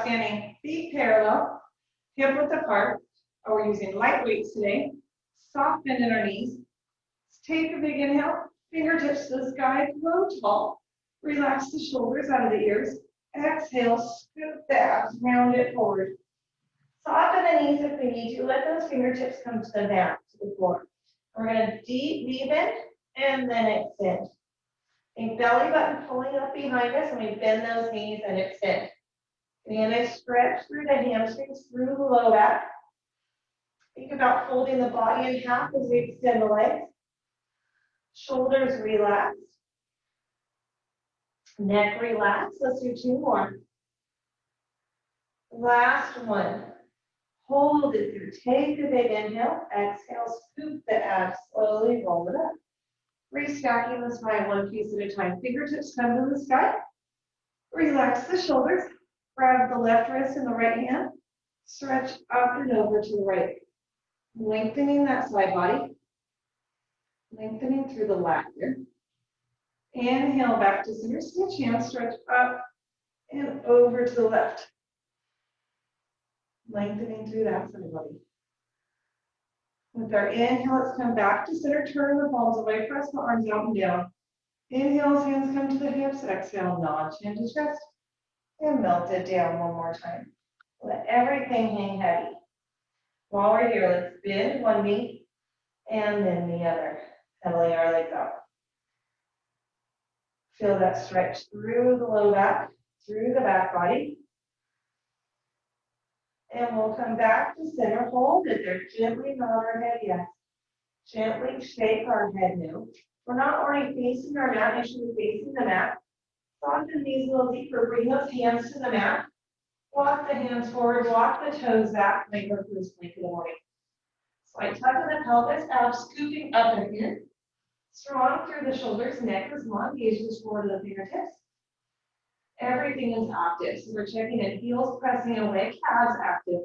up standing, feet parallel, hip width apart. Oh, we're using light weights today. Soft bend in our knees. Let's take a big inhale, fingertips to the sky, flow tall. Relax the shoulders out of the ears. Exhale, scoop the abs, round it forward. Soften the knees if we need to. Let those fingertips come to the mat, to the floor. We're going to deep V bend and then extend. Think belly button pulling up behind us, and we bend those knees and extend. And I stretch through the hamstrings, through the low back. Think about folding the body in half as we extend the legs. Shoulders relax. Neck relax. Let's do 2 more. Last one. Hold it through. Take a big inhale. Exhale. Scoop the abs. Slowly roll it up. Restacking the spine one piece at a time. Fingertips come to the sky. Relax the shoulders. Grab the left wrist in the right hand. Stretch up and over to the right. Lengthening that side body. Lengthening through the lat here. Inhale back to center. Switch hands. Stretch up and over to the left. Lengthening through that side body. With our inhale, let's come back to center. Turn the palms away. Press the arms out and down. Inhale, hands come to the hips. Exhale, nod, chin to chest. And melt it down one more time. Let everything hang heavy. While we're here, let's bend one knee and then the other. Pedaling our legs out. Feel that stretch through the low back, through the back body. And we'll come back to center. Hold it there. Gently nod our head yes. Gently shake our head no. We're not already facing our mat. Make sure we're facing the mat. Soften knees a little deeper. Bring those hands to the mat. Walk the hands forward. Walk the toes back. Make our first plank of the morning. Slight tug in the pelvis. Abs scooping up and in. Strong through the shoulders. Neck is long. Gaze just forward to the fingertips. Everything is active. So we're checking in. Heels pressing away. Calves active.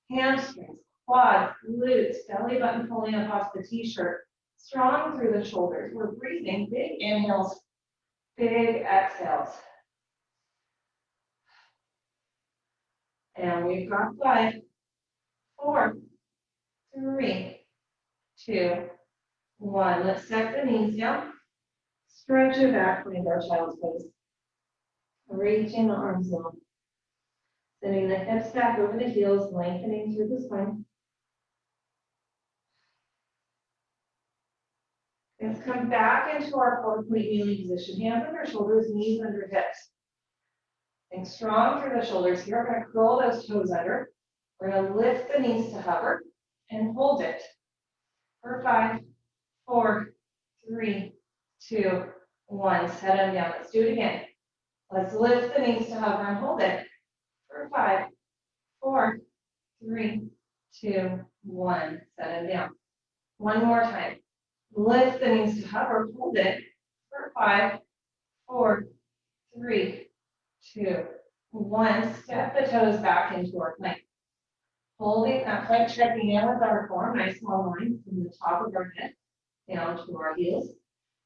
Hamstrings, quads, glutes, belly button pulling up off the t-shirt. Strong through the shoulders. We're breathing. Big inhales. Big exhales. And we've got 5, 4, 3, 2, 1. Let's set the knees down. Stretch it back, find our child's pose. Reaching the arms long. Sending the hips back over the heels, lengthening through the spine. Let's come back into our 4-point kneeling position. Hands under shoulders, knees under hips. Think strong through the shoulders here. We're going to curl those toes under. We're going to lift the knees to hover and hold it. For 5, 4, 3, 2, 1. Set them down. Let's do it again. Let's lift the knees to hover and hold it. For 5, 4, 3, 2, 1. Set them down. One more time. Lift the knees to hover, hold it. For 5, 4, 3, 2, 1. Step the toes back into our plank. Holding that plank, checking in with our form. Nice long line from the top of our head down to our heels.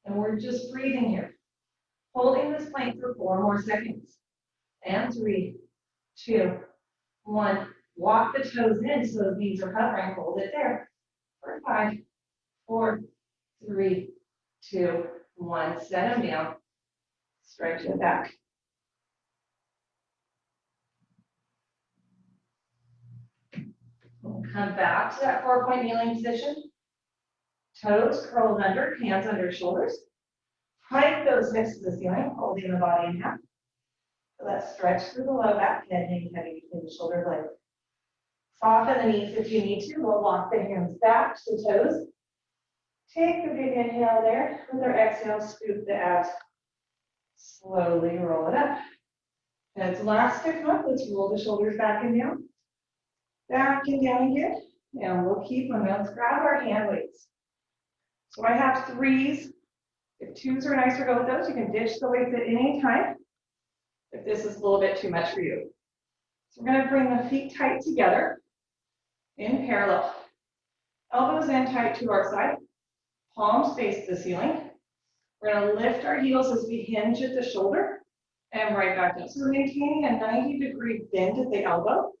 And we're just breathing here. Holding this plank for 4 more seconds. And 3, 2, 1. Walk the toes in so those knees are hovering. Hold it there. For 5, 4, 3, 2, 1. Set them down. Stretch it back. We'll come back to that 4-point kneeling position. Toes curled under, hands under shoulders. Hike those hips to the ceiling, holding the body in half. So let's stretch through the low back, head hanging heavy between the shoulder blades. Soften the knees if you need to. We'll walk the hands back to the toes. Take a big inhale there. With our exhale, scoop the abs. Slowly roll it up. Heads elastic up. Let's roll the shoulders back and down. Back and down again. And we'll keep them. Let's grab our hand weights. So I have 3s. If 2s are nicer, go with those. You can ditch the weights at any time if this is a little bit too much for you. So we're going to bring the feet tight together in parallel. Elbows in tight to our side. Palms face the ceiling. We're going to lift our heels as we hinge at the shoulder. and right back up. So we're maintaining a 90-degree bend at the elbow.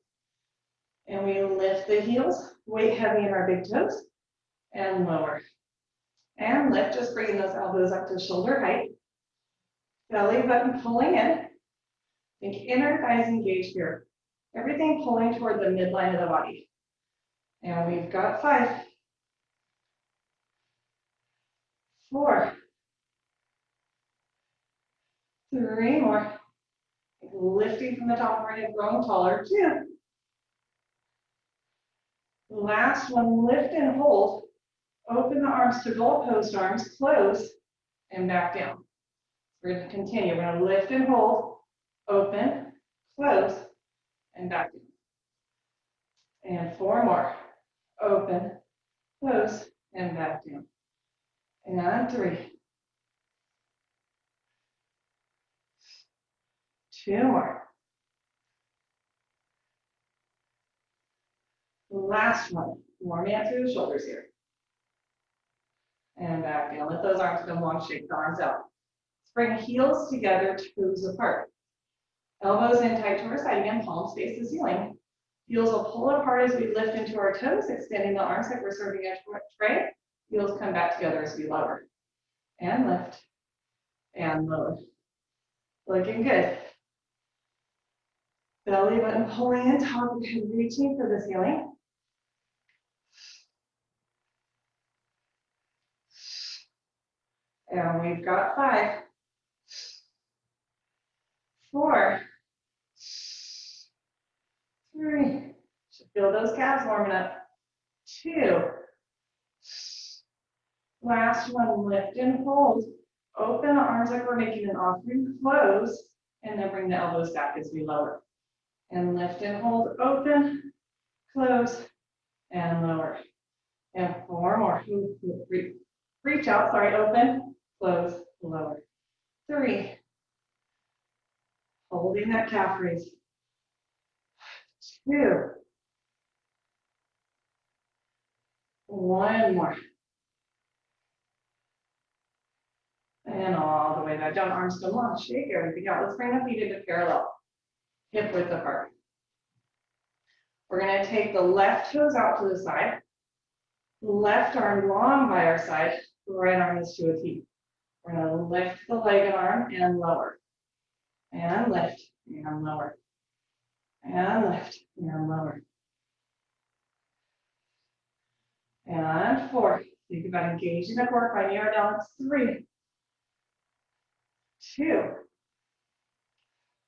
And we lift the heels, weight heavy in our big toes, and lower. And lift, just bringing those elbows up to shoulder height. Belly button pulling in. Think inner thighs engaged here. Everything pulling toward the midline of the body. And we've got 5, 4, 3 more. Lifting from the top of our head, growing taller. 2. Last one, lift and hold. Open the arms to goalpost arms, close, and back down. We're going to continue. We're going to lift and hold, open, close, and back down. And 4 more. Open, close, and back down. And 3. 2 more. Last one. Warming up through the shoulders here. And back down. Let those arms come long, shake the arms out. Let's bring heels together, toes apart. Elbows in tight to our side again, palms face the ceiling. Heels will pull apart as we lift into our toes, extending the arms like we're serving a tray. Heels come back together as we lower. And lift. And lower. Looking good. Belly button pulling in, top of head reaching for the ceiling. And we've got 5, 4, 3. Should feel those calves warming up. 2. Last one, lift and hold. Open the arms like we're making an offering, close, and then bring the elbows back as we lower. And lift and hold, open, close, and lower. And 4 more. Reach out, sorry, open, close, lower. 3. Holding that calf raise. 2. 1 more. And all the way back down, arms come long, shake everything out. Let's bring the feet into parallel, hip width apart. We're going to take the left toes out to the side, left arm long by our side, right arm is to a T. We're going to lift the leg and arm and lower, and lift, and lower, and lift, and lower. And 4. Think about engaging the core, finding our balance. 3, 2,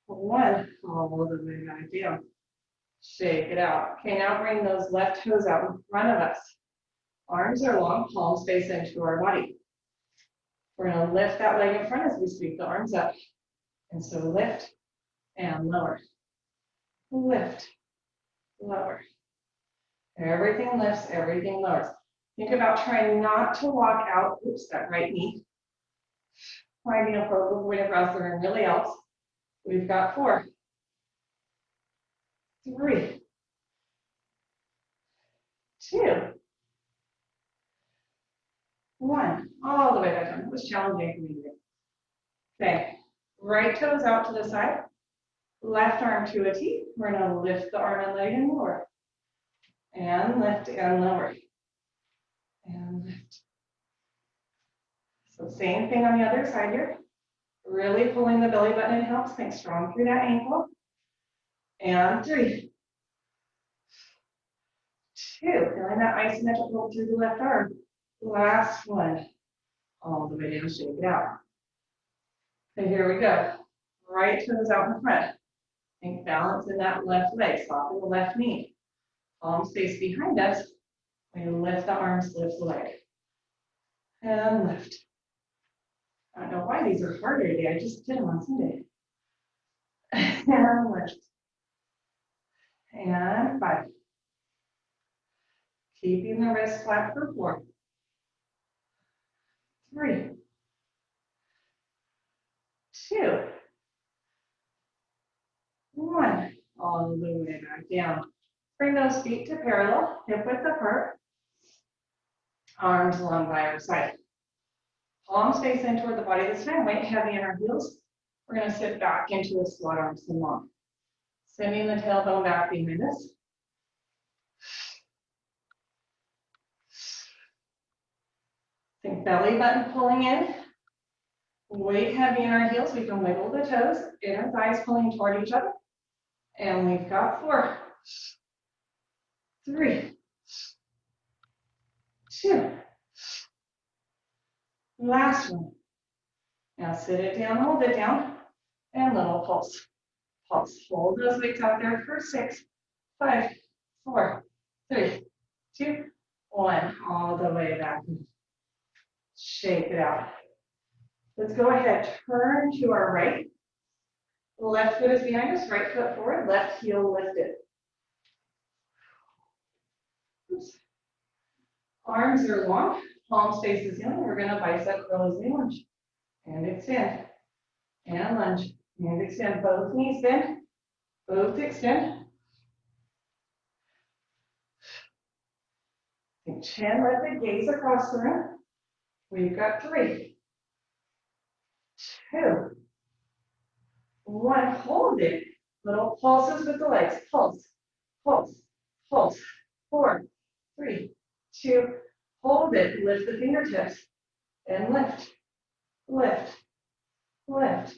1. All the way back down. Shake it out. Okay, now bring those left toes out in front of us. Arms are long, palms face into our body. We're going to lift that leg in front as we sweep the arms up. And so lift and lower. Lift, lower. Everything lifts, everything lowers. Think about trying not to walk out, oops, that right knee. Finding a focal point across the room really helps. We've got 4, 3, 2, 1. All the way back down. It was challenging for me to do. Okay, right toes out to the side. Left arm to a T. We're going to lift the arm and leg and lower. And lift and lower. And lift. So same thing on the other side here. Really pulling the belly button in helps. Think strong through that ankle. And 3, 2. Feeling that isometric through the left arm. Last one. All the way down, shake it out. Okay, here we go. Right toes out in front. Think balance in that left leg. Soften the left knee. Palms face behind us. We lift the arms, lift the leg. And lift. I don't know why these are harder today. I just did them on Sunday. And lift. And 5. Keeping the wrist flat for 4. 3. 2. 1. All the way back down. Bring those feet to parallel, hip width apart. Arms long by our side. Palms face in toward the body this time, weight heavy in our heels. We're going to sit back into a squat, arms and long. Sending the tailbone back behind us. Think belly button pulling in. Weight heavy in our heels. We can wiggle the toes. Inner thighs pulling toward each other. And we've got 4, 3, 2. Last one. Now sit it down, hold it down, and little pulse. Pulse. Hold those weights out there for 6, 5, 4, 3, 2, 1. All the way back. Shake it out. Let's go ahead. Turn to our right. Left foot is behind us. Right foot forward. Left heel lifted. Oops. Arms are long. Palms face the ceiling. We're going to bicep curl as we lunge. And extend. And lunge. And extend. Both knees bend. Both extend. Chin lifted. Gaze across the room. We've got 3, 2, 1. Hold it. Little pulses with the legs. Pulse. Pulse. Pulse. 4, 3, 2. Hold it. Lift the fingertips. And lift. Lift. Lift.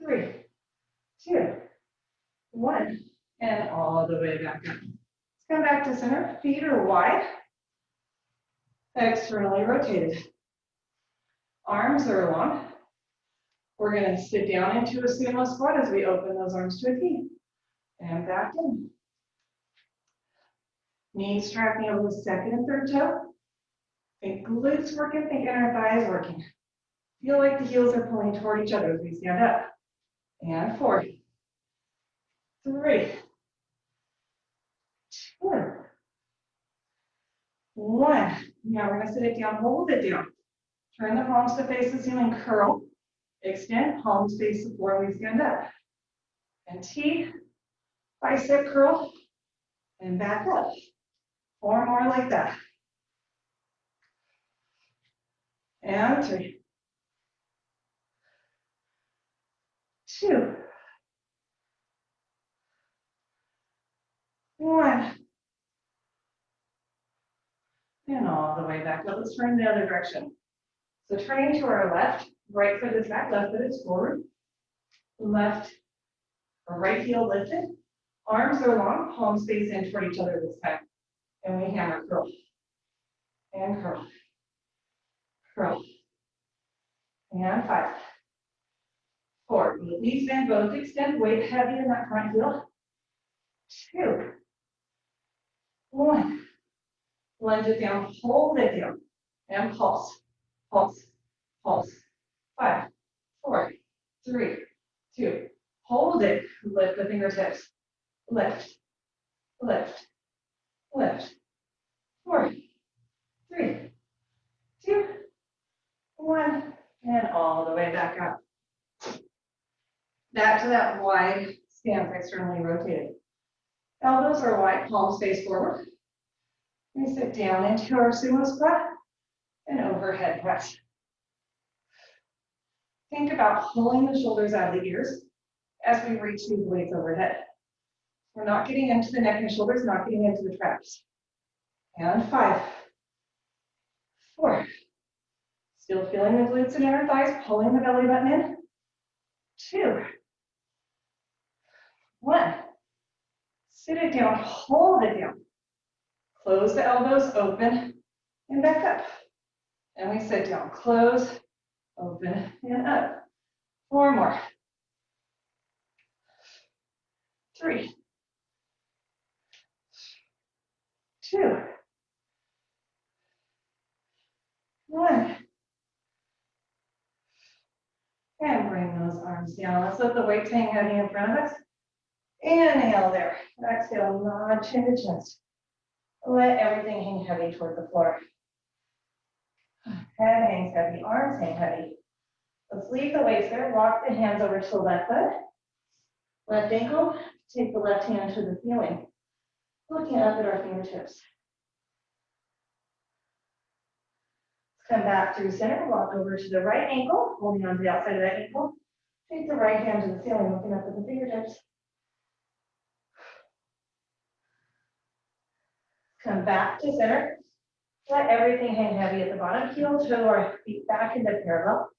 3, 2, 1. And all the way back up. Let's come back to center. Feet are wide. Externally rotated. Arms are long. We're going to sit down into a sumo squat as we open those arms to a T. And back in. Knees tracking over the second and third toe. Think glutes working, think inner thighs working. Feel like the heels are pulling toward each other as we stand up. And 4, 3, 2, 1. Now we're going to sit it down, hold it down. Turn the palms to face the ceiling, curl. Extend, palms face the floor, we stand up. And T, bicep curl, and back up. 4 more like that. And 3, 2, 1. And all the way back up. Let's turn the other direction. So turning to our left, right foot is back, left foot is forward. Left or right heel lifted. Arms are long, palms face in toward each other this time. And we hammer curl. And curl. Curl. And 5, 4. Knees bend, both extend, weight heavy in that front heel. 2, 1. Lunge it down, hold it down. And pulse. Pulse. Pulse. 5, 4, 3, 2. Hold it. Lift the fingertips. Lift. Lift. Lift. 4, 3, 2, 1. And all the way back up. Back to that wide stance, externally rotated. Elbows are wide, palms face forward. We sit down into our sumo squat and overhead press. Think about pulling the shoulders out of the ears as we reach these weights overhead. We're not getting into the neck and shoulders, not getting into the traps. And 5, 4. Still feeling the glutes and inner thighs, pulling the belly button in. 2, 1. Sit it down, hold it down. Close the elbows, open, and back up. And we sit down, close, open, and up. 4 more. 3, 2, 1. And bring those arms down. Let's let the weights hang heavy in front of us. Inhale there. Exhale, nod chin to chest. Let everything hang heavy toward the floor. Head hangs heavy, arms hang heavy. Let's leave the weights there. Walk the hands over to the left foot. Left ankle, take the left hand to the ceiling. Looking up at our fingertips. Come back through center, walk over to the right ankle, holding on to the outside of that ankle. Take the right hand to the ceiling, looking up at the fingertips. Come back to center. Let everything hang heavy at the bottom. Heel toe or feet back into parallel.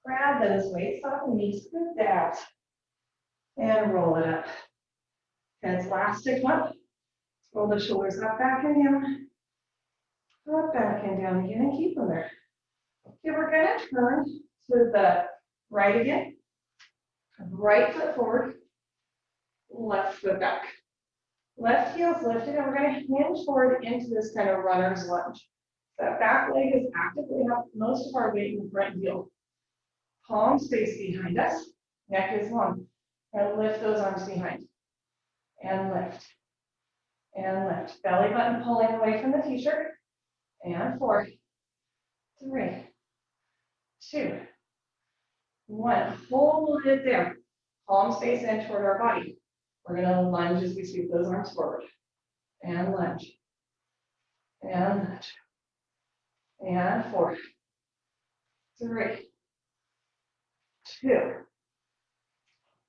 Grab those weights, soften knees, scoop the abs. And roll it up. Heads last to come up. Roll the shoulders up, back, and down. Up, back, and down again, and keep them there. Okay, we're going to turn to the right again. Right foot forward. Left foot back. Left heel's lifted, and we're going to hinge forward into this kind of runner's lunge. That back leg is actively up most of our weight in the front heel. Palms face behind us. Neck is long. And lift those arms behind. And lift. And lift. Belly button pulling away from the t-shirt. And 4, 3, 2, 1. Hold it there. Palms face in toward our body. We're going to lunge as we sweep those arms forward. And lunge. And lunge. And 4, 3, 2,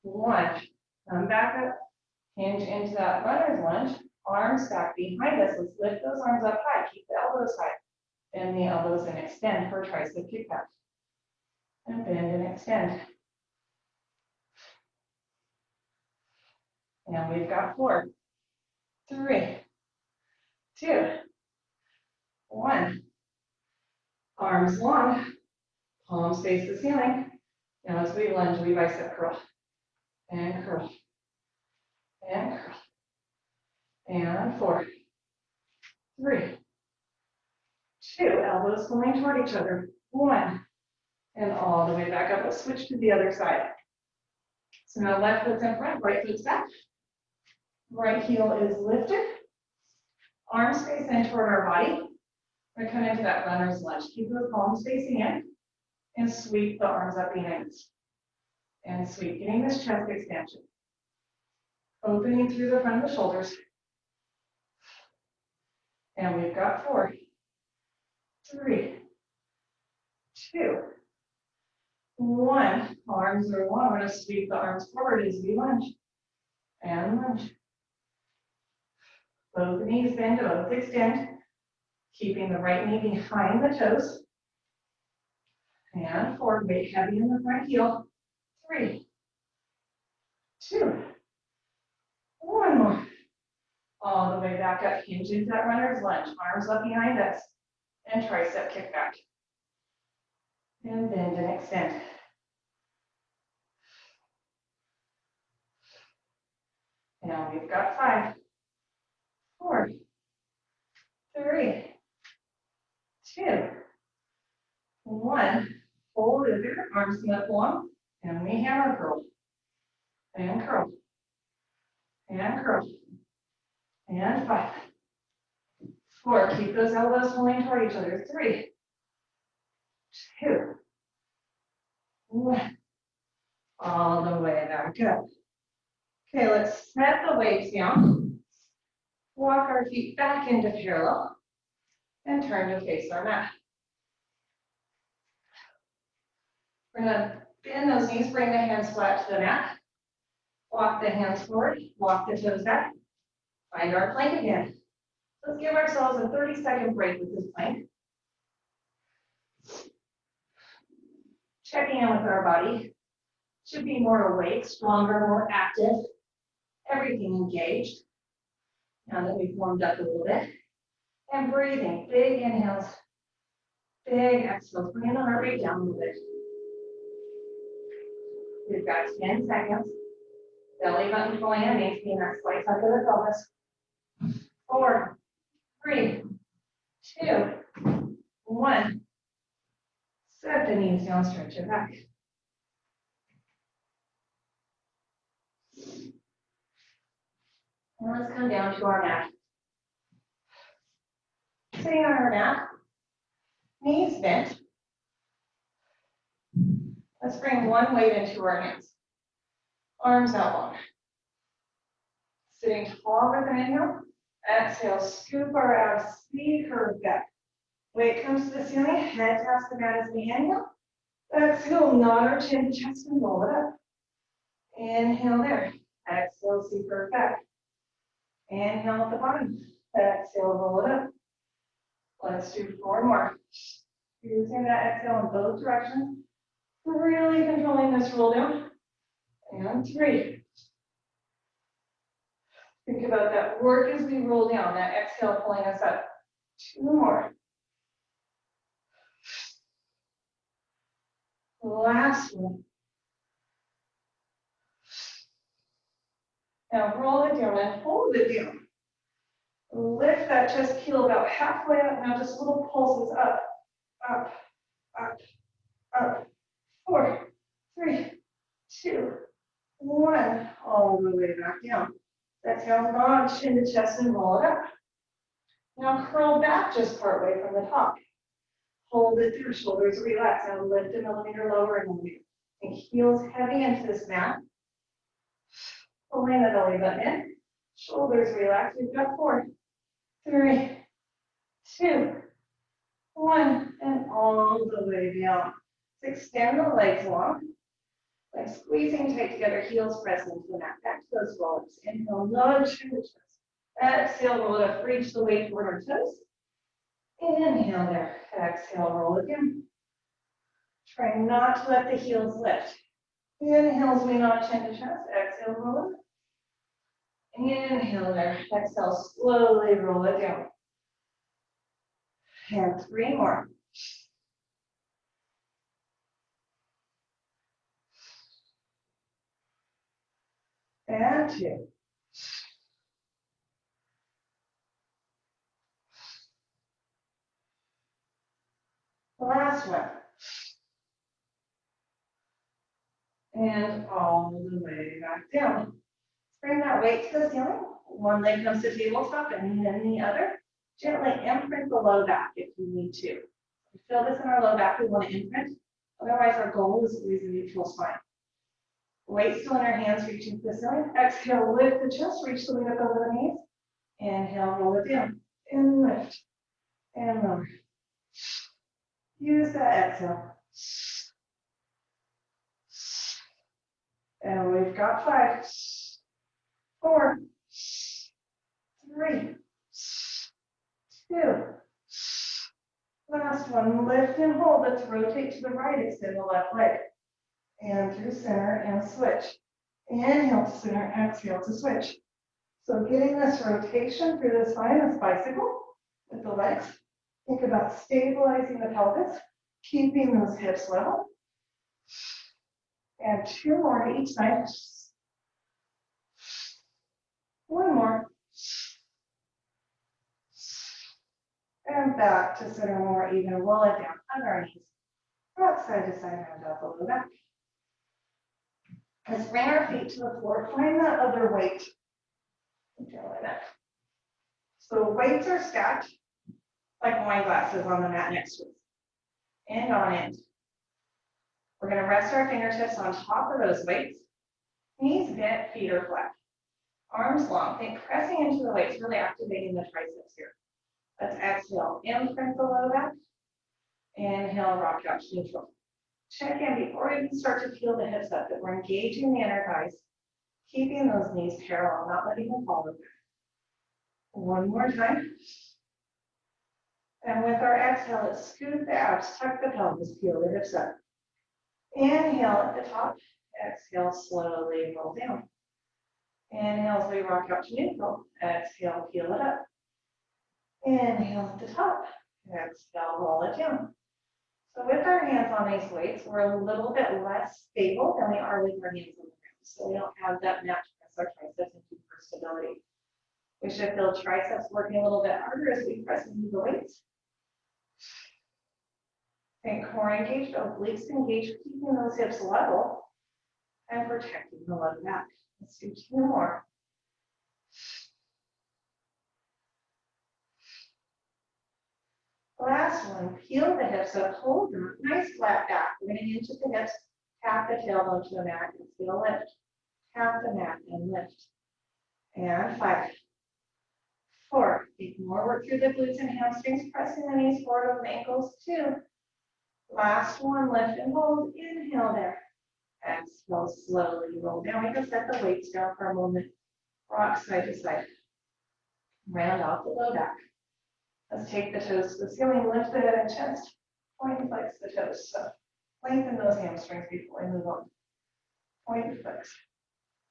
1. Come back up. Hinge into that runner's lunge. Arms back behind us. Let's lift those arms up high. Keep the elbows high. Bend the elbows and extend for tricep kickback. And bend and extend. And we've got 4, 3, 2, 1. Arms long. Palms face the ceiling. Now as we lunge, we bicep curl. And curl. And curl. And 4, 3, 2. Elbows pulling toward each other. 1. And all the way back up. Let's switch to the other side. So now left foot's in front, right foot's back. Right heel is lifted. Arms face in toward our body. We're coming into that runner's lunge. Keep those palms facing in. And sweep the arms up behind us. And sweep, getting this chest expansion. Opening through the front of the shoulders. And we've got 4, 3, 2, 1. Arms are long. We're going to sweep the arms forward as we lunge. And lunge. Both knees bend, both extend. Keeping the right knee behind the toes. And forward, weight heavy in the front heel. 3, 2, 1 more. All the way back up, hinge into that runner's lunge. Arms up behind us. And tricep kick back. And bend and extend. Now we've got 5, 4, 3, 2, 1. Hold it there. Arms come up long. And we hammer curl. And curl. And curl. And 5, 4. Keep those elbows pulling toward each other. 3, 2, 1. All the way back up. Okay, let's set the weights down. Walk our feet back into parallel. And turn to face our mat. We're going to bend those knees, bring the hands flat to the mat. Walk the hands forward, walk the toes back. Find our plank again. Let's give ourselves a 30-second break with this plank. Checking in with our body. Should be more awake, stronger, more active. Everything engaged. Now that we've warmed up a little bit. And breathing, big inhales, big exhales. Bring the heart rate down a little bit. We've got 10 seconds. Belly button pulling in, maintaining that slight tuck of the pelvis. 4, 3, 2, 1. Set the knees down, stretch it back. And let's come down to our mat. Sitting on our mat, knees bent. Let's bring one weight into our hands. Arms out long. Sitting tall with an inhale. Exhale, scoop our abs, speed curve back. Weight comes to the ceiling, head taps the mat as we inhale. Exhale, nod our chin, chest, and roll it up. Inhale there. Exhale, super back. Inhale at the bottom. Exhale, roll it up. Let's do 4 more. Using that exhale in both directions. Really controlling this roll down. And 3. Think about that work as we roll down. That exhale pulling us up. 2 more. Last one. Now roll it down and hold it down. Lift that chest keel about halfway up. Now just little pulses up, up, up, up. 4, 3, 2, 1. All the way back down. Exhale, nod chin to chest and roll it up. Now curl back just part way from the top. Hold it through, shoulders relax. Now lift a millimeter lower and millimeter. And heels heavy into this mat. Pulling the belly button in. Shoulders relax. We've got 4, 3, 2, 1. And all the way down. Let's extend the legs long. Like squeezing tight together, heels press into the mat. Back to those roll-ups. Inhale, nod chin to chest. Exhale, roll it up. Reach the weight toward our toes. Inhale there. Exhale, roll it down. Try not to let the heels lift. Inhale as we nod chin to chest. Exhale, roll it. Inhale there. Exhale, slowly roll it down. And 3 more. And 2. Last one. And all the way back down. Bring that weight to the ceiling. One leg comes to tabletop and then the other. Gently imprint the low back if you need to. If we feel this in our low back, we want to imprint. Otherwise, our goal is always a neutral spine. Weight still in our hands, reaching to the ceiling. Exhale, lift the chest, reach the weight up over the knees. Inhale, roll it down. And lift. And lower. Use that exhale. And we've got 5, 4, 3, 2. Last one, lift and hold. Let's rotate to the right, extend the left leg. And through center and switch. Inhale to center, exhale to switch. So getting this rotation through the spine, this bicycle with the legs. Think about stabilizing the pelvis, keeping those hips level. And 2 more to each side. 1 more. And back to center more even. Roll it down under our knees. Rock side to side, round up, lower back. Let's bring our feet to the floor. Find that other weight. Like that. So weights are stacked like wine glasses on the mat next to us. End on end. We're going to rest our fingertips on top of those weights. Knees bent, feet are flat. Arms long. Think pressing into the weights, really activating the triceps here. Let's exhale. Imprint the low back. Inhale, rock out to neutral. Check in before we even start to peel the hips up that we're engaging the inner thighs, keeping those knees parallel, not letting them fall over. 1 more time. And with our exhale, let's scoot the abs, tuck the pelvis, peel the hips up. Inhale at the top. Exhale, slowly roll down. Inhale as we rock out to neutral. Exhale, peel it up. Inhale at the top. Exhale, roll it down. So with our hands on these weights, we're a little bit less stable than we are with our hands on the ground. So we don't have that mat to press our triceps into for stability. We should feel triceps working a little bit harder as we press into the weights. Think core engaged, obliques engaged, keeping those hips level and protecting the low back. Let's do 2 more. Last one, peel the hips up, hold them, nice flat back. We're going to inch at the hips, tap the tailbone to the mat, and feel lift. Tap the mat and lift. And 5, 4, take more work through the glutes and hamstrings, pressing the knees forward over the ankles. 2, last one, lift and hold, inhale there. Exhale, slowly roll down. We can set the weights down for a moment. Rock side to side. Round off the low back. Let's take the toes to the ceiling, lift the head and chest. Point and flex the toes. So lengthen those hamstrings before we move on. Point and flex.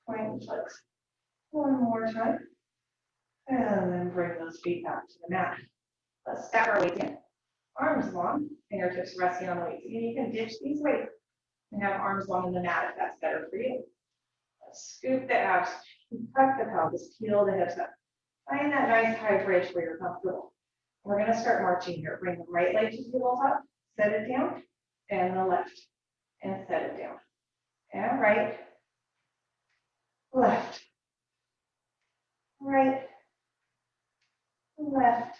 Point and flex. One more time. And then bring those feet back to the mat. Let's stack our weights in. Arms long, fingertips resting on the weights. Again, you can ditch these weights and have arms long in the mat if that's better for you. Let's scoop the abs, tuck the pelvis, peel the hips up. Find that nice high bridge where you're comfortable. We're going to start marching here. Bring the right leg to the tabletop, set it down, and the left, and set it down. And right, left, right, left.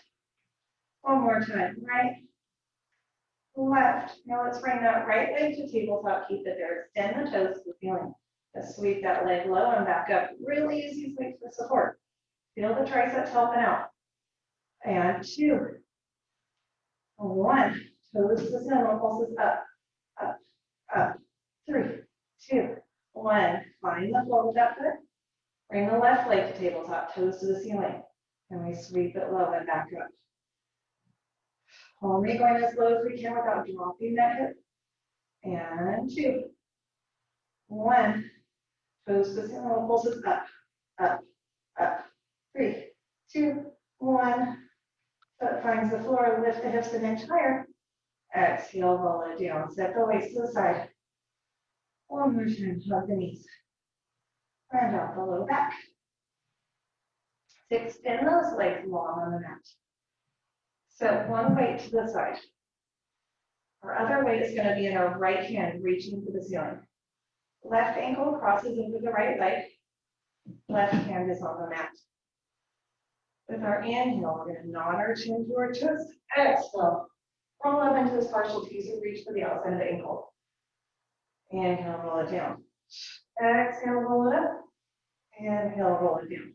One more time, right, left. Now let's bring that right leg to tabletop, keep it there. Extend the toes to the ceiling. Let's sweep that leg low and back up. Really use these weights for support. Feel the triceps helping out. And 2, 1. Toes to the ceiling, pulses up, up, up. 3, 2, 1. Find the flow with that foot. Bring the left leg to tabletop, toes to the ceiling. And we sweep it low and back up. Only going as low as we can without dropping that hip. And 2, 1. Toes to the ceiling, pulses up, up, up. 3, 2, 1. Foot finds the floor, lift the hips an inch higher. Exhale, roll it down. Set the weights to the side. One more time, hug the knees. Round out the low back. Extend those legs long on the mat. Set one weight to the side. Our other weight is going to be in our right hand, reaching to the ceiling. Left ankle crosses into the right leg. Left hand is on the mat. With our inhale, we're going to nod our chin to our chest. Exhale. Roll up into this partial T, so reach for the outside of the ankle. Inhale, roll it down. Exhale, roll it up. Inhale, roll it down.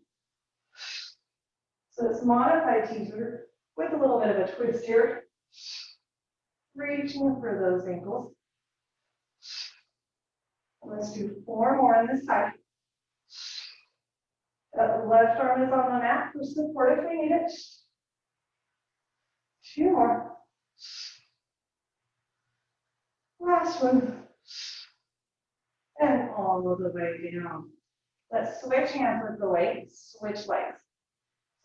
So it's modified teaser with a little bit of a twist here. Reaching for those ankles. Let's do 4 more on this side. That left arm is on the mat for support if we need it. 2 more. Last one. And all the way down. Let's switch hands with the weight, switch legs.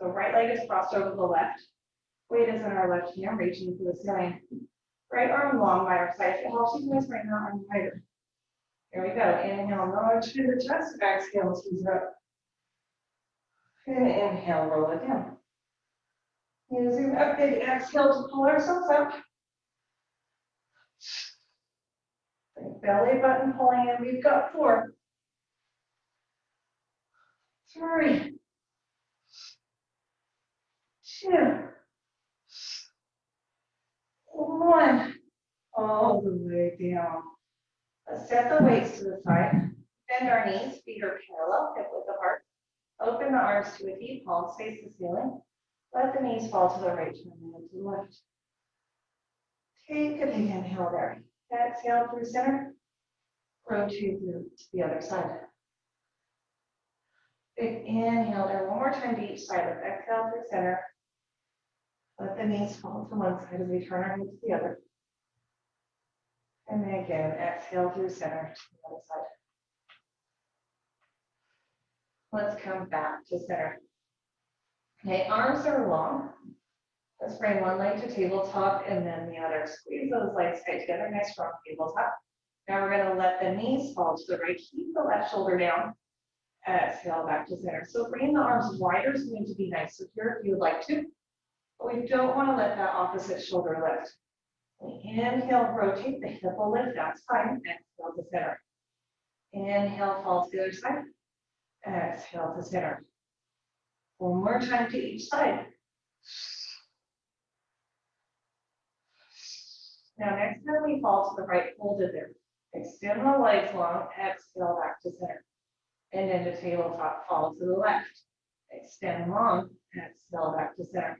So right leg is crossed over the left. Weight is in our left hand, reaching for the ceiling. Right arm long by our side. If it helps you guys bring that arm wider. Here we go. Inhale, nod to the chest. Exhale, tease up. And inhale, roll it down. Using that big exhale to pull ourselves up. Big belly button pulling in. We've got 4, 3, 2, 1. All the way down. Let's set the weights to the side. Bend our knees, feet are parallel, hip width apart. Open the arms to a deep, palms face the ceiling. Let the knees fall to the right, turn them to the left. Take a big inhale there. Exhale through center. Rotate through to the other side. Big inhale there. One more time to each side. Let's exhale through center. Let the knees fall to one side as we turn our head to the other. And then again, exhale through center to the other side. Let's come back to center. Okay, arms are long. Let's bring one leg to tabletop and then the other. Squeeze those legs tight together, nice strong tabletop. Now we're going to let the knees fall to the right. Keep the left shoulder down. Exhale back to center. So bringing the arms wider is going to be nice. So here if you would like to. But we don't want to let that opposite shoulder lift. Inhale, rotate, the hip will lift, that's fine. Exhale to center. Inhale, fall to the other side. Exhale to center. One more time to each side. Now next time we fall to the right, hold it there. Extend the legs long, exhale back to center. And into tabletop, fall to the left. Extend long, exhale back to center.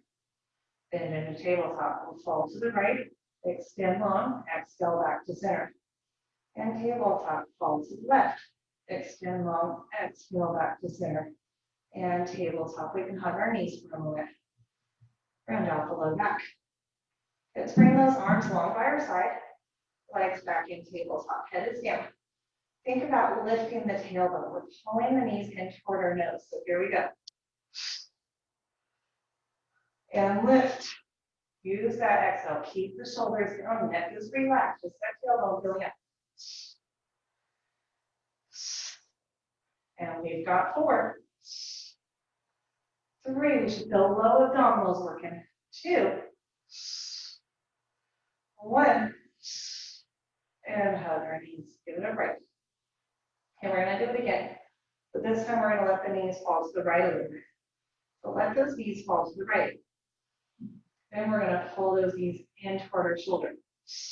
Bend into tabletop, we'll fall to the right. Extend long, exhale back to center. And tabletop, fall to the left. Extend long, exhale back to center. And tabletop, we can hug our knees for a moment. Round out the low back. Let's bring those arms long by our side. Legs back in tabletop, head is down. Think about lifting the tailbone. We're pulling the knees in toward our nose. So here we go. And lift. Use that exhale. Keep the shoulders down. Neck is relaxed. Just that tailbone filling up. And we've got 4, 3. We should feel low abdominals working. 2, 1. And hug our knees. Give it a break. And we're going to do it again. But this time we're going to let the knees fall to the right a little bit. So let those knees fall to the right. Then we're going to pull those knees in toward our shoulder,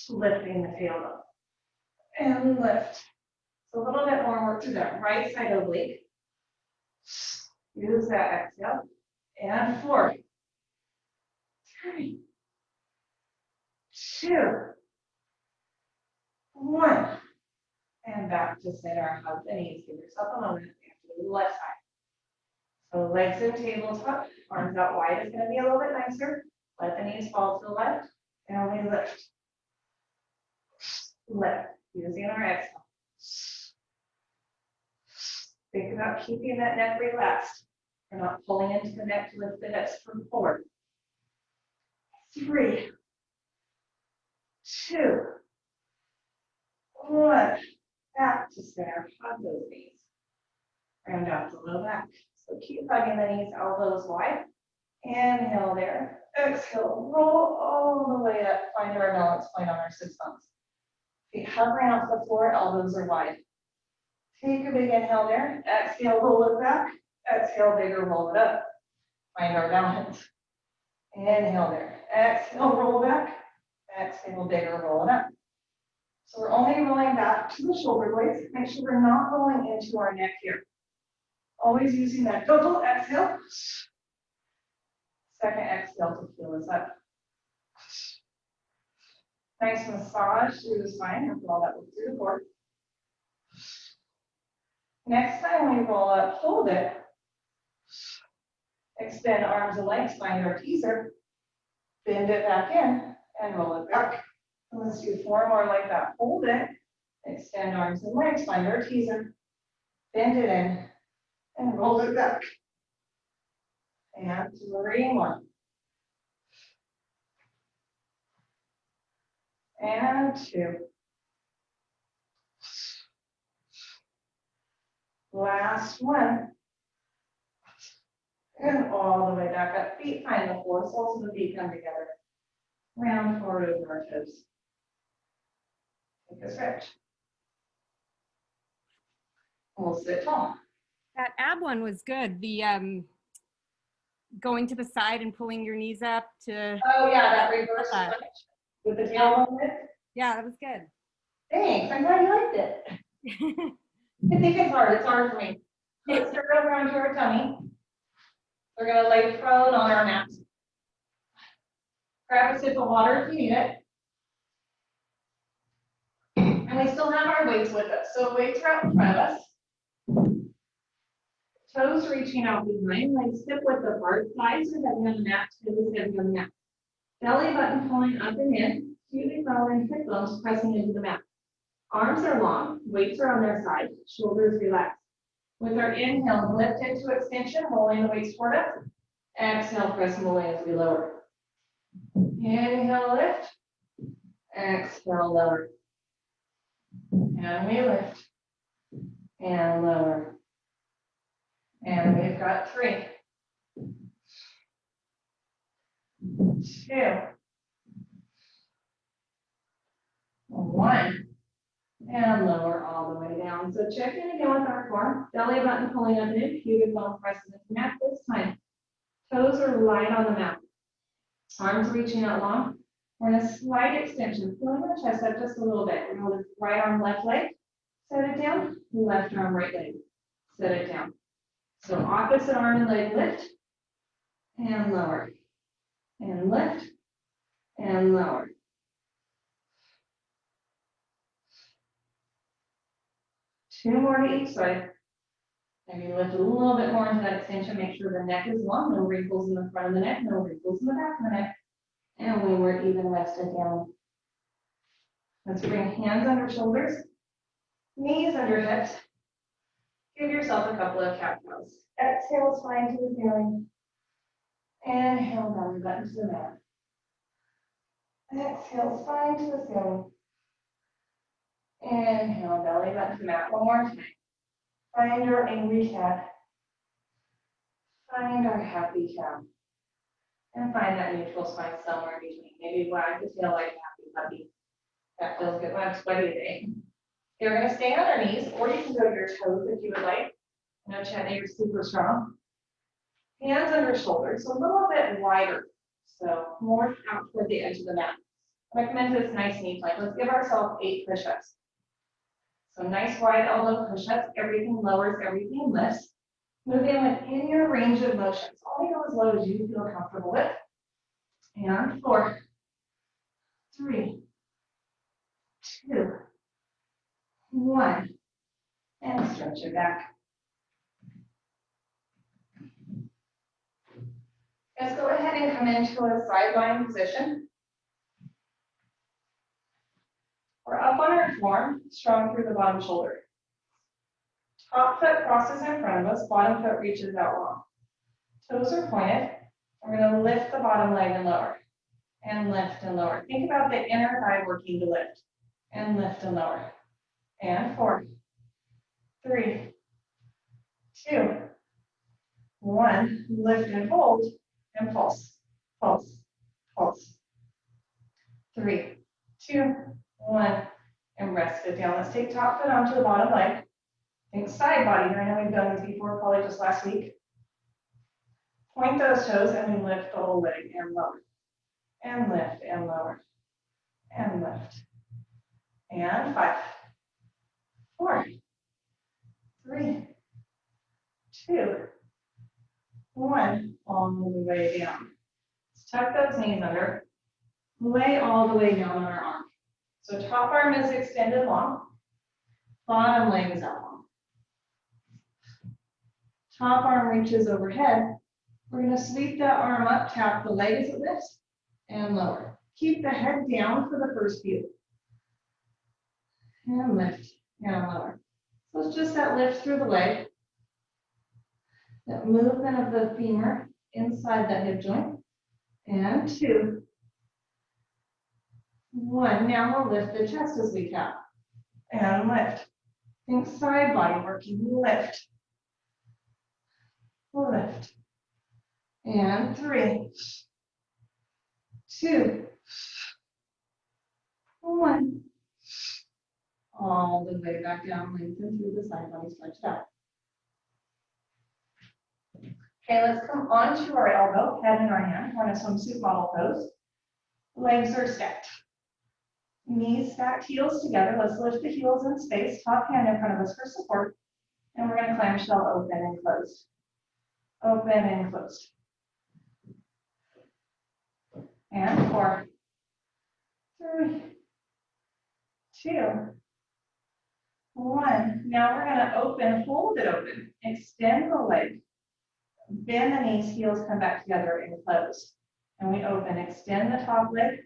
lifting the tailbone. And lift. So a little bit more work to that right side oblique. Use that exhale. And 4, 3, 2, 1. And back to center. Hug the knees. Give yourself a moment. To the left side. So legs in tabletop, arms out wide is going to be a little bit nicer. Let the knees fall to the left, and we lift. Lift, using our exhale. Think about keeping that neck relaxed. We're not pulling into the neck to lift the hips from 4, 3, 2, 1. Back to center. Hug those knees. Round out the low back. So keep hugging the knees, elbows wide. Inhale there. Exhale. Roll all the way up. Find our balance point on our sit bones. Feet hovering off the floor, elbows are wide. Take a big inhale there. Exhale, roll it back. Exhale, bigger, roll it up. Find our balance. Inhale there. Exhale, roll back. Exhale, bigger, roll it up. So we're only rolling back to the shoulder blades. Make sure we're not rolling into our neck here. Always using that double exhale. Second exhale to fill us up. Nice massage through the spine after all that work through the core. Next time we roll up, hold it. Extend arms and legs, find our teaser. Bend it back in and roll it back. And let's do 4 more like that. Hold it. Extend arms and legs, find our teaser. Bend it in and roll it back. And 3 more. And 2. Last one. And all the way back up. Feet find the floor. Soles of the feet come together. Round forward over our toes. Take a stretch. We'll sit tall. That ab one was good. The going to the side and pulling your knees up to. Oh yeah, that reverse stretch with the tailbone lift. Yeah, that was good. Thanks. I'm glad you liked it. I think it's hard. It's hard for me. Let's start over onto our tummy. We're going to lay prone on our mat. Grab a sip of water if you need it. And we still have our weights with us. So weights are out in front of us. Toes reaching out behind, legs hip width apart, thighs are heavy on the mat, toes heavy on the mat. Belly button pulling up and in, cubic bone and hip bones pressing into the mat. Arms are long, weights are on their side, shoulders relaxed. With our inhale, lift into extension, rolling the weights toward us. Exhale, press them away as we lower. Inhale, lift. Exhale, lower. And we lift. And lower. And we've got 3, 2, 1. And lower all the way down. So check in again with our core. Belly button pulling up and in, pubic bone pressing into the mat this time. Toes are light on the mat. Arms reaching out long. We're in a slight extension. Pulling the chest up just a little bit. We're going to lift right arm, left leg. Set it down. Left arm, right leg. Set it down. So opposite arm and leg lift. And lower. And lift. And lower. 2 more to each side. Maybe lift a little bit more into that extension. Make sure the neck is long. No wrinkles in the front of the neck. No wrinkles in the back of the neck. And we were even rested down. Let's bring hands under shoulders. Knees under hips. Give yourself a couple of cat cows. Exhale, spine to the ceiling. Inhale, belly button to the mat. Exhale, spine to the ceiling. Inhale, belly button to the mat. One more time. Find your angry cat. Find our happy cat. And find that neutral spine somewhere in between. Maybe wag the tail like a happy puppy. That feels good when I'm sweaty today. You're going to stay on our knees, or you can go to your toes if you would like. I know, Chetney, you're super strong. Hands under shoulders, so a little bit wider. So more out toward the edge of the mat. I recommend this nice knee plank. Let's give ourselves 8 push-ups. So nice wide elbow push-ups. Everything lowers, everything lifts. Moving within your range of motion. So only go as low as you feel comfortable with. And 4, 3, 2, 1. And stretch it back. Let's go ahead and come into a sideline position. We're up on our form, strong through the bottom shoulder. Top foot crosses in front of us, bottom foot reaches out long. Toes are pointed. We're going to lift the bottom leg and lower. And lift and lower. Think about the inner thigh working to lift. And lift and lower. And 4, 3, 2, 1. Lift and hold. And pulse, pulse, pulse. 3, 2, 1. And rest it down. Let's take top foot onto the bottom leg. Think side body here. I know we've done this before, probably just last week. Point those toes and we lift the whole leg and lower. And lift and lower. And lift. And 5, 4, 3, 2, 1. All the way down. Let's tuck those knees under. Lay all the way down on our arm. So top arm is extended long. Bottom leg is out long. Top arm reaches overhead. We're going to sweep that arm up, tap the leg as it lifts, and lower. Keep the head down for the first few. And lift, and lower. So it's just that lift through the leg. That movement of the femur inside that hip joint. And 2, 1. Now we'll lift the chest as we tap. And lift. Think side body working. Lift. Lift. And 3, 2, 1. All the way back down, lengthen through the side body, stretch it out. Okay, let's come onto our elbow, head in our hand. We're in a swimsuit model pose. Legs are stacked. Knees stacked, heels together. Let's lift the heels in space, top hand in front of us for support. And we're going to clamshell open and closed. Open and closed. And 4, 3, 2, 1. Now we're going to open, hold it open. Extend the leg. Bend the knees, heels come back together and close. And we open, extend the top leg.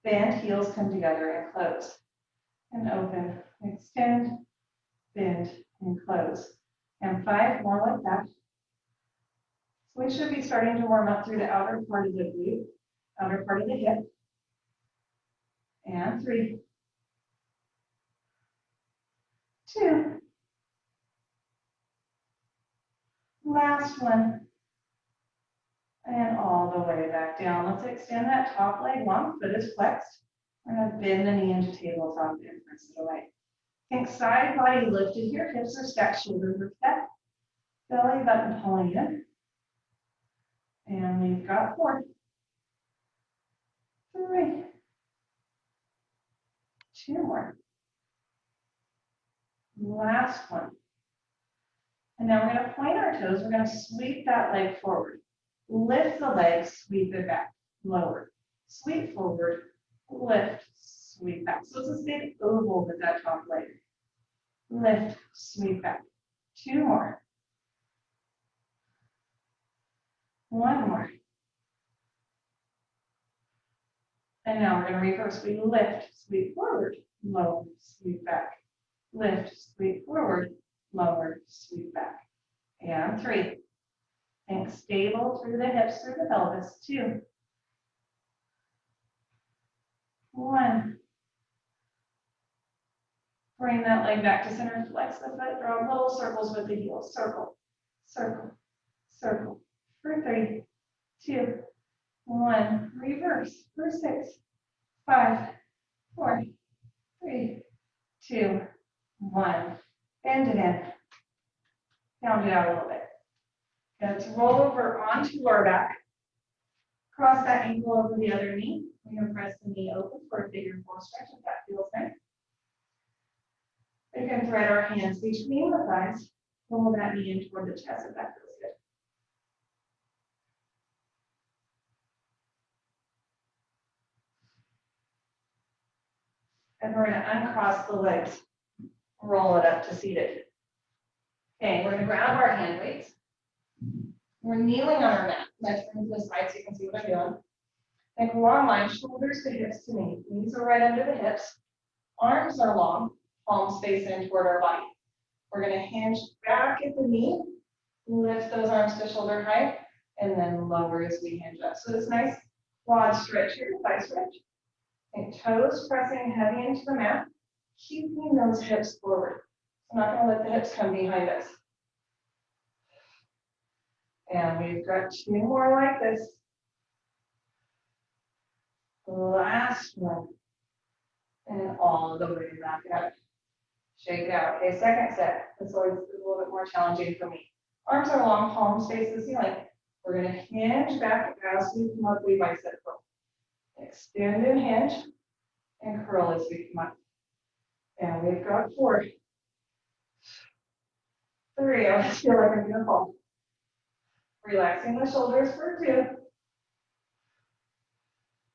Bend, heels come together and close. And open, extend, bend, and close. And 5 more like that. So we should be starting to warm up through the outer part of the glute, outer part of the hip. And 3, 2. Last one. And all the way back down. Let's extend that top leg long, foot is flexed. We're going to bend the knee into tabletop and press it away. Think side body lifted here, hips are stacked, shoulders are stacked. Belly button pulling in. And we've got 4, 3, 2 more. Last one. And now we're going to point our toes. We're going to sweep that leg forward. Lift the leg, sweep it back. Lower. Sweep forward. Lift. Sweep back. So it's this big oval with that top leg. lift, sweep back. 2 more. 1 more. And now we're going to reverse. We lift, sweep forward, lower, sweep back. Lift, sweep forward, lower, sweep back. And 3. Think stable through the hips, through the pelvis. 2. 1. Bring that leg back to center, flex the foot, draw little circles with the heels. Circle, circle, circle. For 3, 2, 1. Reverse for 6, 5, 4, 3, 2, 1. Bend it in. Pound it out a little bit. Let's roll over onto our back. Cross that ankle over the other knee. We're going to press the knee open for a figure 4 stretch if that feels nice. We can thread our hands between the thighs. Pull that knee in toward the chest if that feels good. And we're going to uncross the legs. Roll it up to seated. Okay, we're going to grab our hand weights. We're kneeling on our mat. Let's turn to the side so you can see what I'm doing. Think long line, shoulders to hips to knee. Knees are right under the hips. Arms are long, palms face in toward our body. We're going to hinge back at the knee, lift those arms to shoulder height, and then lower as we hinge up. So this nice quad stretch here, thigh stretch. And toes pressing heavy into the mat, keeping those hips forward. I'm not going to let the hips come behind us. And we've got 2 more like this. Last one. And all the way back up. Shake it out. Okay, second set. This always is a little bit more challenging for me. Arms are long, palms face the ceiling. We're going to hinge back as we come up, we bicep curl. Extend and hinge, and curl as we come up. And we've got 4, 3, I feel like I'm going to fall. Relaxing the shoulders for 2,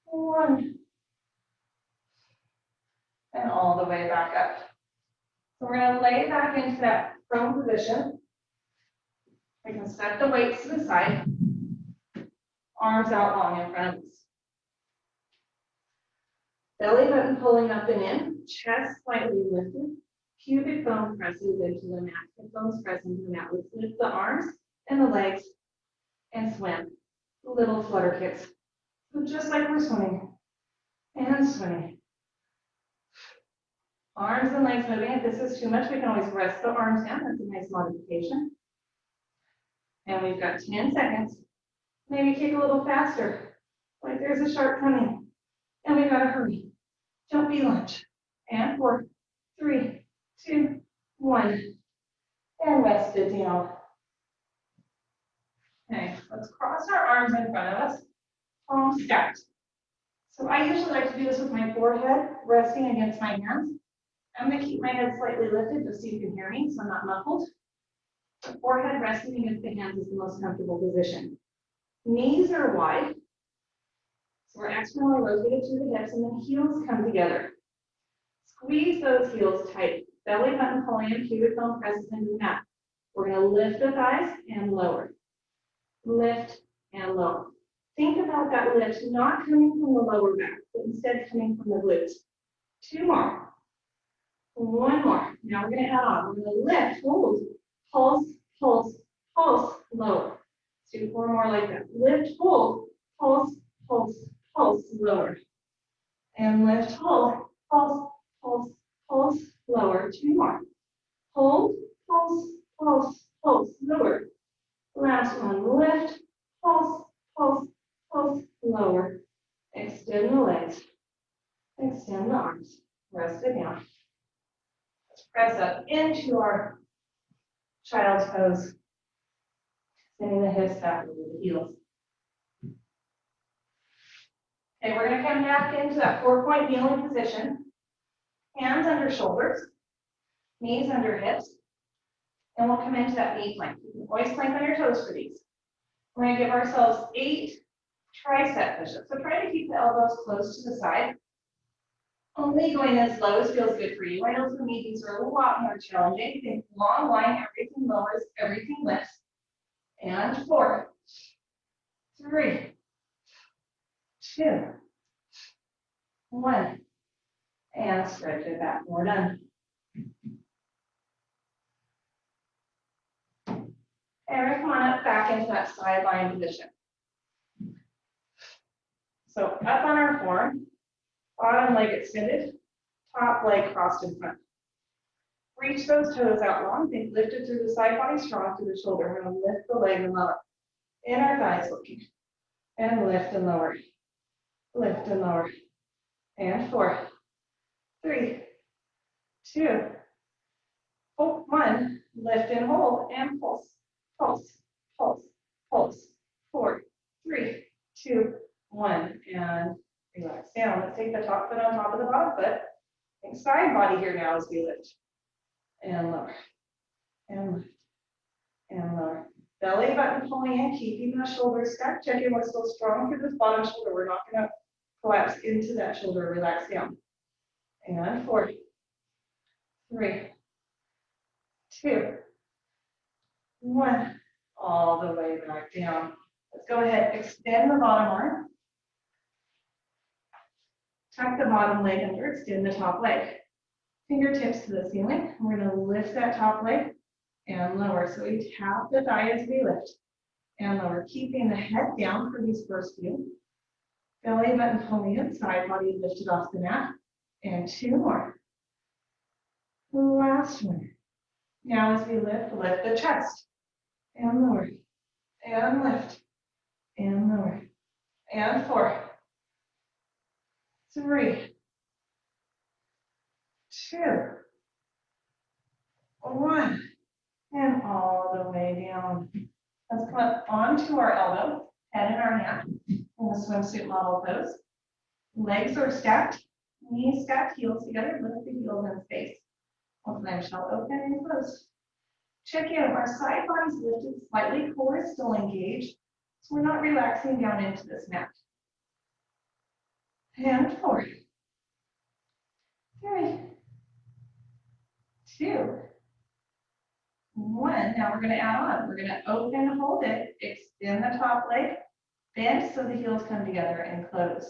1, and all the way back up. So we're going to lay back into that prone position. We can set the weights to the side, arms out long in front of us. Belly button pulling up and in, chest slightly lifted, pubic bone presses into the mat, hip bones press into the mat. Let's lift the arms and the legs and swim. Little flutter kicks. So just like we're swimming and swimming. Arms and legs moving. If this is too much, we can always rest the arms down. That's a nice modification. And we've got 10 seconds. Maybe kick a little faster, like there's a shark coming. And we've got to hurry. Don't be lunge. And 4, 3, 2, 1. And rest it down. Okay, let's cross our arms in front of us. Palms stacked. So I usually like to do this with my forehead resting against my hands. I'm going to keep my head slightly lifted just so you can hear me, so I'm not muffled. The forehead resting against the hands is the most comfortable position. Knees are wide. So we're externally rotated through the hips, and then heels come together. Squeeze those heels tight. Belly button pulling in, pubic bone presses into the mat. We're going to lift the thighs and lower. Lift and lower. Think about that lift not coming from the lower back, but instead coming from the glutes. 2 more. 1 more. Now we're going to add on. We're going to lift, hold, pulse, pulse, pulse, lower. Let's do 4 more like that. Lift, hold, pulse, pulse, pulse, lower. And lift, hold, pulse, pulse, pulse, lower. 2 more. Hold, pulse, pulse, pulse, lower. Last one. Lift, pulse, pulse, pulse, lower. Extend the legs. Extend the arms. Rest it down. Let's press up into our child's pose. Sending the hips back over the heels. Okay, we're going to come back into that 4-point kneeling position. Hands under shoulders, knees under hips, and we'll come into that knee plank. You can always plank on your toes for these. We're going to give ourselves 8 tricep push-ups. So try to keep the elbows close to the side. Only going as low as feels good for you. I know for me these are a lot more challenging. Think long line, everything lowers, everything lifts. And 4, 3, 2, 1. And stretch it back. We're done. And come on up back into that side lying position. So up on our form, bottom leg extended, top leg crossed in front. Reach those toes out long. Think lifted through the side body, strong through the shoulder. We're going to lift the leg and lower. Inner thighs looking. And lift and lower. Lift and lower. And 4, 3, 2, 1. Lift and hold and pulse. Pulse. Pulse. Pulse. 4, 3, 2, 1. And relax down. Let's take the top foot on top of the bottom foot. Think side body here now as we lift. And lower. And lift. And lower. Belly button pulling in, keeping the shoulders stacked. Check in what's still strong through this bottom shoulder. We're not going to collapse into that shoulder. Relax down. And 4, 3, 2, 1. All the way back down. Let's go ahead, extend the bottom arm. Tuck the bottom leg under, extend the top leg. Fingertips to the ceiling. We're going to lift that top leg and lower. So we tap the thigh as we lift and lower, keeping the head down for these first few. Belly button pulling in, side body lifted off the mat. And 2 more. Last one. Now as we lift, lift the chest. And lower. And lift. And lower. And 4, 3, 2, 1. And all the way down. Let's come up onto our elbow, head in our hand, in the swimsuit model pose. Legs are stacked, knees stacked, heels together, lift the heels in space. Both legs shall open and close. Check in, our side body's lifted slightly, core is still engaged, so we're not relaxing down into this mat. And 4, 3, 2, 1. Now we're going to add on. We're going to open, hold it, extend the top leg, bend so the heels come together and close.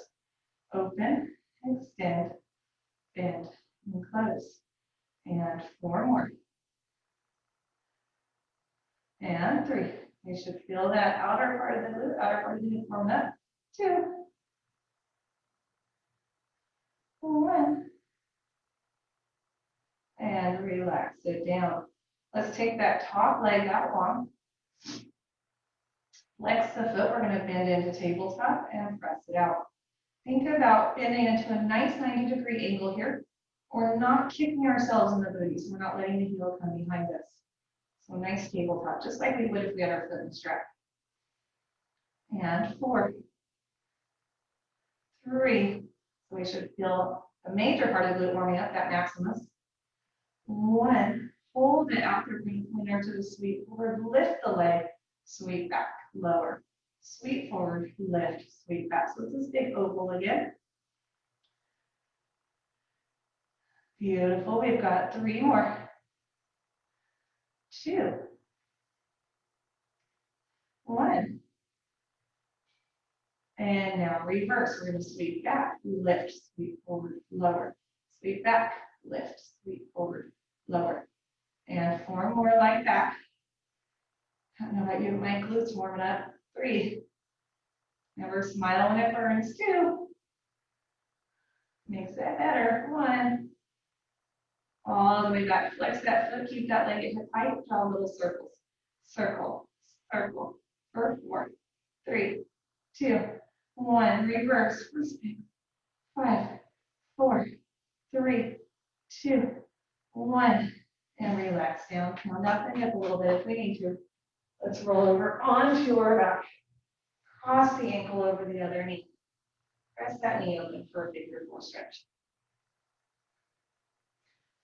Open, extend, bend, and close. And 4 more. And 3. You should feel that outer part of the glute, outer part of the hip warm up. 2, 1. And relax it down. Let's take that top leg out long. Flex the foot. We're going to bend into tabletop and press it out. Think about bending into a nice 90-degree angle here. We're not kicking ourselves in the booties. We're not letting the heel come behind us. So nice tabletop, just like we would if we had our foot in the strap. And 4, 3. So we should feel the major part of the glute warming up, that maximus. 1. Hold it out there, bring the pointer to the sweep forward, lift the leg, sweep back, lower, sweep forward, lift, sweep back. So it's this big oval again. Beautiful. We've got 3 more. 2, 1. And now reverse. We're going to sweep back, lift, sweep forward, lower, sweep back, lift, sweep forward, lower. And 4 more like that. I don't know about you, my glutes warming up. 3. Never smile when it burns. 2. Makes that better. 1. All the way back. Flex that foot, keep that leg at hip height. Draw little circles. Circle, circle. For 4, 3, 2, 1. Reverse. 5, 4, 3, 2, 1. And relax down. Pound out the hip a little bit if we need to. Let's roll over onto our back. Cross the ankle over the other knee. Press that knee open for a bigger, more stretch.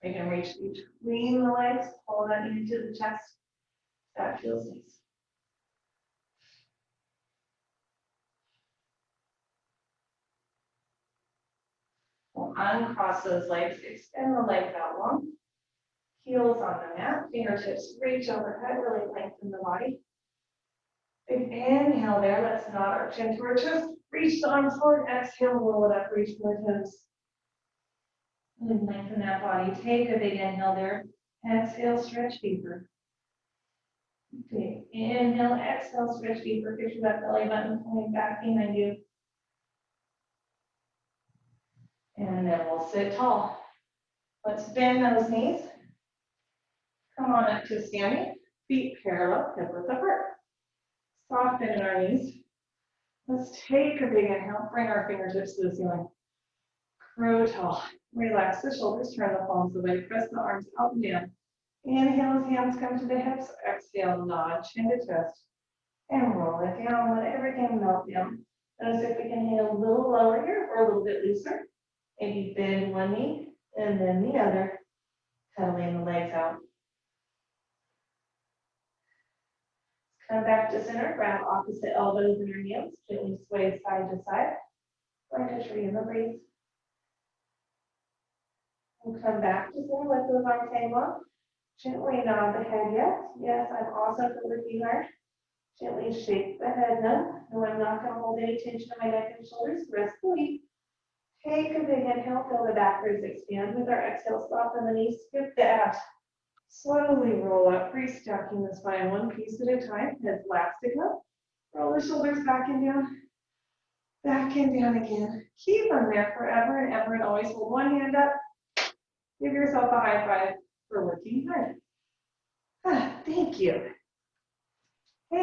We can reach between the legs, pull that knee into the chest. That feels nice. We'll uncross those legs, extend the legs out long. Heels on the mat, fingertips reach overhead, really lengthen the body. Big inhale there, let's not arch into our chest. Reach the arms forward, exhale, roll it up, reach for the toes. And lengthen that body. Take a big inhale there. Exhale, stretch deeper. Big inhale, exhale, stretch deeper. Picture that belly button pulling back behind you. And then we'll sit tall. Let's bend those knees. Come on up to standing. Feet parallel, hip width apart. Soften in our knees. Let's take a big inhale. Bring our fingertips to the ceiling. Crow tall. Relax the shoulders. Turn the palms away. Press the arms out and down. Inhale as hands come to the hips. Exhale, nod chin to chest. And roll it down. Let everything melt down. Notice if we can hang a little lower here or a little bit looser. Maybe bend one knee and then the other. Cuddling the legs out. Come back to center. Grab opposite elbows and your heels. Gently sway side to side. Like a tree in the breeze. We'll come back to center. Let those arms hang long. Gently nod the head yes. Yes, I'm awesome for working hard. Gently shake the head no. No, I'm not going to hold any tension in my neck and shoulders. Rest the week. Take a big inhale. Feel the back ribs expand with our exhale. Soften the knees. Skip the abs. Slowly roll up, re-stacking the spine one piece at a time. Head elastic up. Roll the shoulders back and down. Back and down again. Keep them there forever and ever, and always hold one hand up. Give yourself a high five for working hard. Thank you.